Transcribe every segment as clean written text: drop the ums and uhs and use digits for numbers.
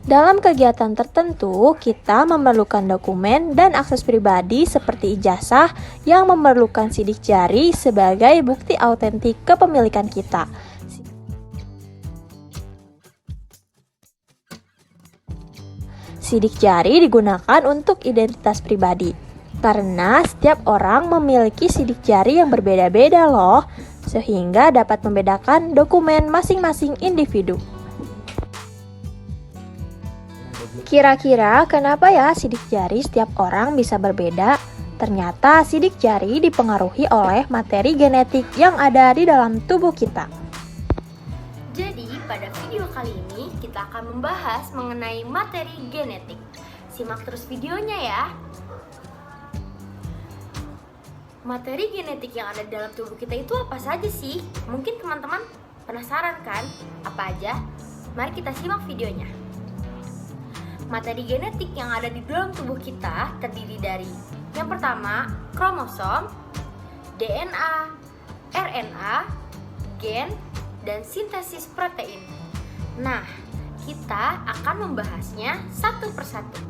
Dalam kegiatan tertentu, kita memerlukan dokumen dan akses pribadi seperti ijazah yang memerlukan sidik jari sebagai bukti autentik kepemilikan kita. Sidik jari digunakan untuk identitas pribadi, karena setiap orang memiliki sidik jari yang berbeda-beda loh, sehingga dapat membedakan dokumen masing-masing individu. Kira-kira kenapa ya sidik jari setiap orang bisa berbeda? Ternyata sidik jari dipengaruhi oleh materi genetik yang ada di dalam tubuh kita. Jadi, pada video kali ini kita akan membahas mengenai materi genetik. Simak terus videonya ya. Materi genetik yang ada di dalam tubuh kita itu apa saja sih? Mungkin teman-teman penasaran kan? Apa aja? Mari kita simak videonya. Materi genetik yang ada di dalam tubuh kita terdiri dari yang pertama, kromosom, DNA, RNA, gen, dan sintesis protein. Nah, kita akan membahasnya satu persatu.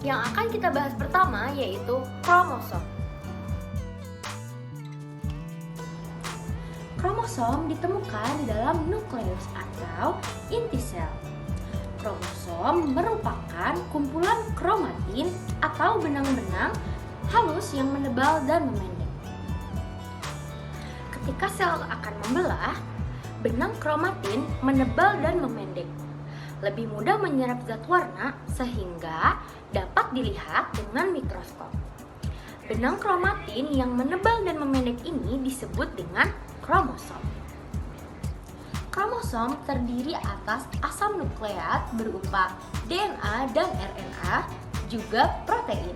Yang akan kita bahas pertama yaitu kromosom. Kromosom ditemukan di dalam nukleus atau inti sel. Kromosom merupakan kumpulan kromatin atau benang-benang halus yang menebal dan memendek. Ketika sel akan membelah, benang kromatin menebal dan memendek. Lebih mudah menyerap zat warna sehingga dapat dilihat dengan mikroskop. Benang kromatin yang menebal dan memendek ini disebut dengan kromosom. Kromosom terdiri atas asam nukleat berupa DNA dan RNA, juga protein.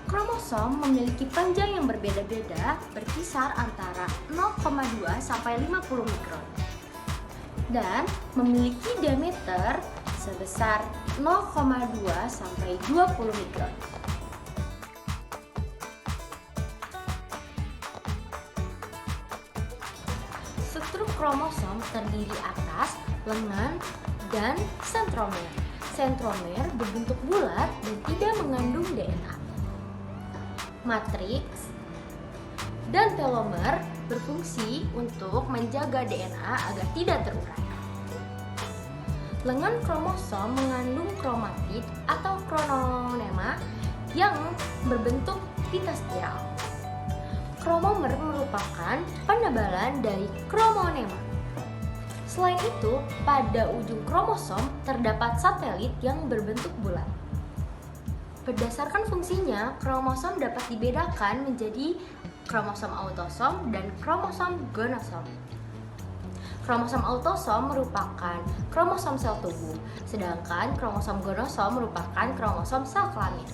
Kromosom memiliki panjang yang berbeda-beda, berkisar antara 0,2 sampai 50 mikron, dan memiliki diameter sebesar 0,2 sampai 20 mikron. Struktur kromosom terdiri atas lengan dan sentromer. Sentromer berbentuk bulat dan tidak mengandung DNA. Matriks dan telomer berfungsi untuk menjaga DNA agar tidak terurai. Lengan kromosom mengandung kromatid atau chromonema yang berbentuk pita spiral. Kromomer merupakan penebalan dari chromonema. Selain itu, pada ujung kromosom terdapat satelit yang berbentuk bulat. Berdasarkan fungsinya, kromosom dapat dibedakan menjadi kromosom autosom dan kromosom gonosom. Kromosom autosom merupakan kromosom sel tubuh, sedangkan kromosom gonosom merupakan kromosom sel kelamin.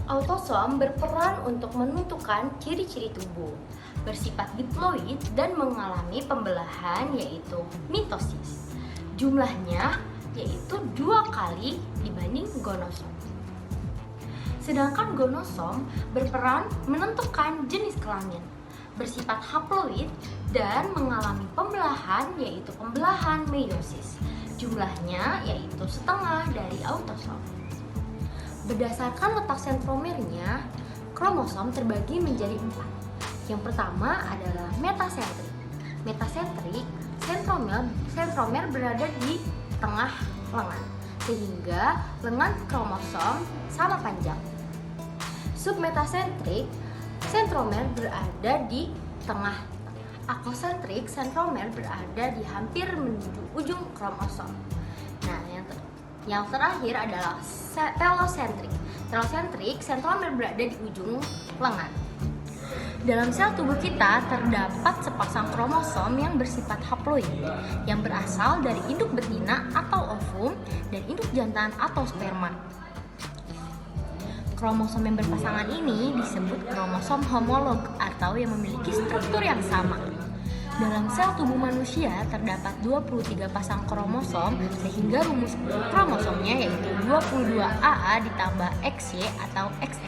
Autosom berperan untuk menentukan ciri-ciri tubuh, bersifat diploid dan mengalami pembelahan yaitu mitosis. Jumlahnya yaitu 2 kali dibanding gonosom. Sedangkan gonosom berperan menentukan jenis kelamin, bersifat haploid dan mengalami pembelahan yaitu pembelahan meiosis. Jumlahnya yaitu setengah dari autosom. Berdasarkan letak sentromernya, kromosom terbagi menjadi 4. Yang pertama adalah metasentrik. Metasentrik, sentromer berada di tengah lengan, sehingga lengan kromosom sama panjang. Submetasentrik, sentromer berada di tengah. Akosentrik, sentromer berada di hampir menuju ujung kromosom. Nah, yang terakhir adalah telosentrik. Telosentrik, sentromer berada di ujung lengan. Dalam sel tubuh kita terdapat sepasang kromosom yang bersifat haploid yang berasal dari induk betina atau ovum dan induk jantan atau sperma. Kromosom yang berpasangan ini disebut kromosom homolog atau yang memiliki struktur yang sama. Dalam sel tubuh manusia terdapat 23 pasang kromosom sehingga rumus kromosomnya yaitu 22AA ditambah XY atau XX.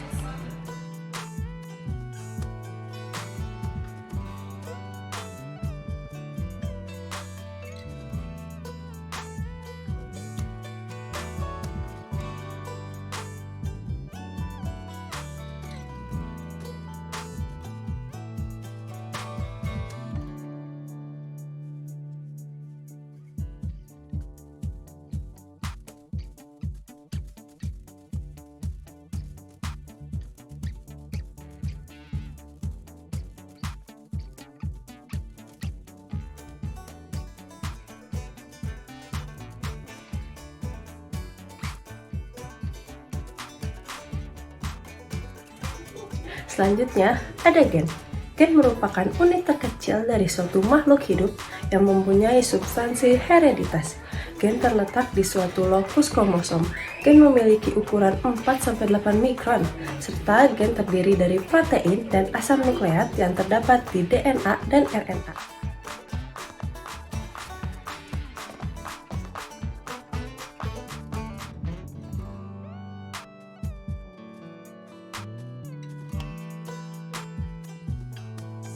Selanjutnya, ada gen. Gen merupakan unit terkecil dari suatu makhluk hidup yang mempunyai substansi hereditas. Gen terletak di suatu lokus kromosom. Gen memiliki ukuran 4-8 mikron, serta gen terdiri dari protein dan asam nukleat yang terdapat di DNA dan RNA.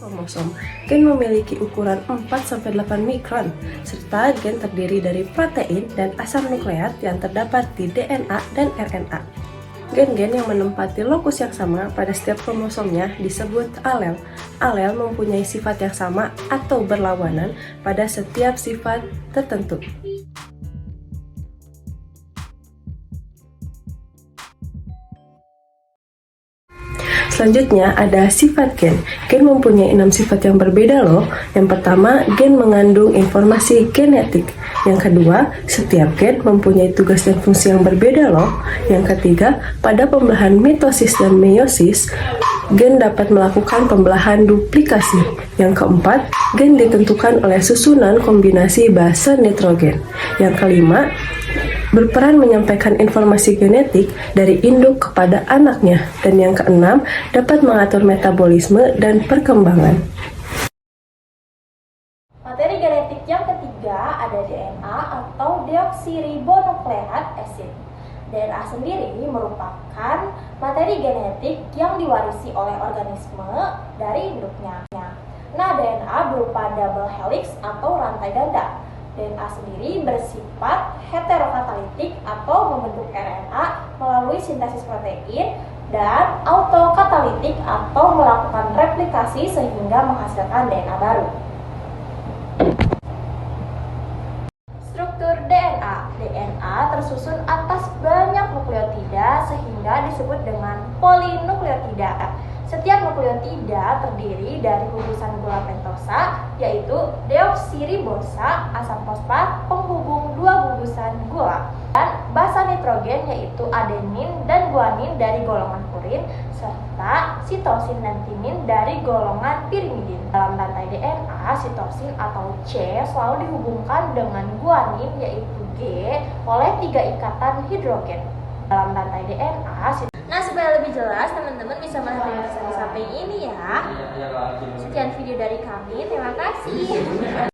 Kromosom. Gen memiliki ukuran 4-8 mikron, serta gen terdiri dari protein dan asam nukleat yang terdapat di DNA dan RNA. Gen-gen yang menempati lokus yang sama pada setiap kromosomnya disebut alel. Alel mempunyai sifat yang sama atau berlawanan pada setiap sifat tertentu. Selanjutnya ada sifat gen. Gen mempunyai 6 sifat yang berbeda loh. Yang pertama, gen mengandung informasi genetik. Yang kedua, setiap gen mempunyai tugas dan fungsi yang berbeda loh. Yang ketiga, pada pembelahan mitosis dan meiosis, gen dapat melakukan pembelahan duplikasi. Yang keempat, gen ditentukan oleh susunan kombinasi base nitrogen. Yang kelima, berperan menyampaikan informasi genetik dari induk kepada anaknya. Dan yang keenam, dapat mengatur metabolisme dan perkembangan. Materi genetik yang ketiga ada DNA atau deoksiribonukleat acid. DNA sendiri merupakan materi genetik yang diwarisi oleh organisme dari induknya. Nah, DNA berupa double helix atau rantai ganda. DNA sendiri bersifat heterokatalitik atau membentuk RNA melalui sintesis protein, dan autokatalitik atau melakukan replikasi sehingga menghasilkan DNA baru. Struktur DNA. DNA tersusun atas banyak nukleotida sehingga disebut dengan polinukleotida. Setiap nukleotida terdiri dari gugusan gula pentosa, yaitu deoksiribosa, asam fosfat, penghubung dua gugusan gula, dan basa nitrogen, yaitu adenin dan guanin dari golongan purin, serta sitosin dan timin dari golongan pirimidin. Dalam rantai DNA, sitosin atau C selalu dihubungkan dengan guanin, yaitu G, oleh 3 ikatan hidrogen. Dalam rantai DNA, nah, supaya lebih jelas, teman-teman bisa melihat tulisan di samping ini ya. Sekian video dari kami, terima kasih.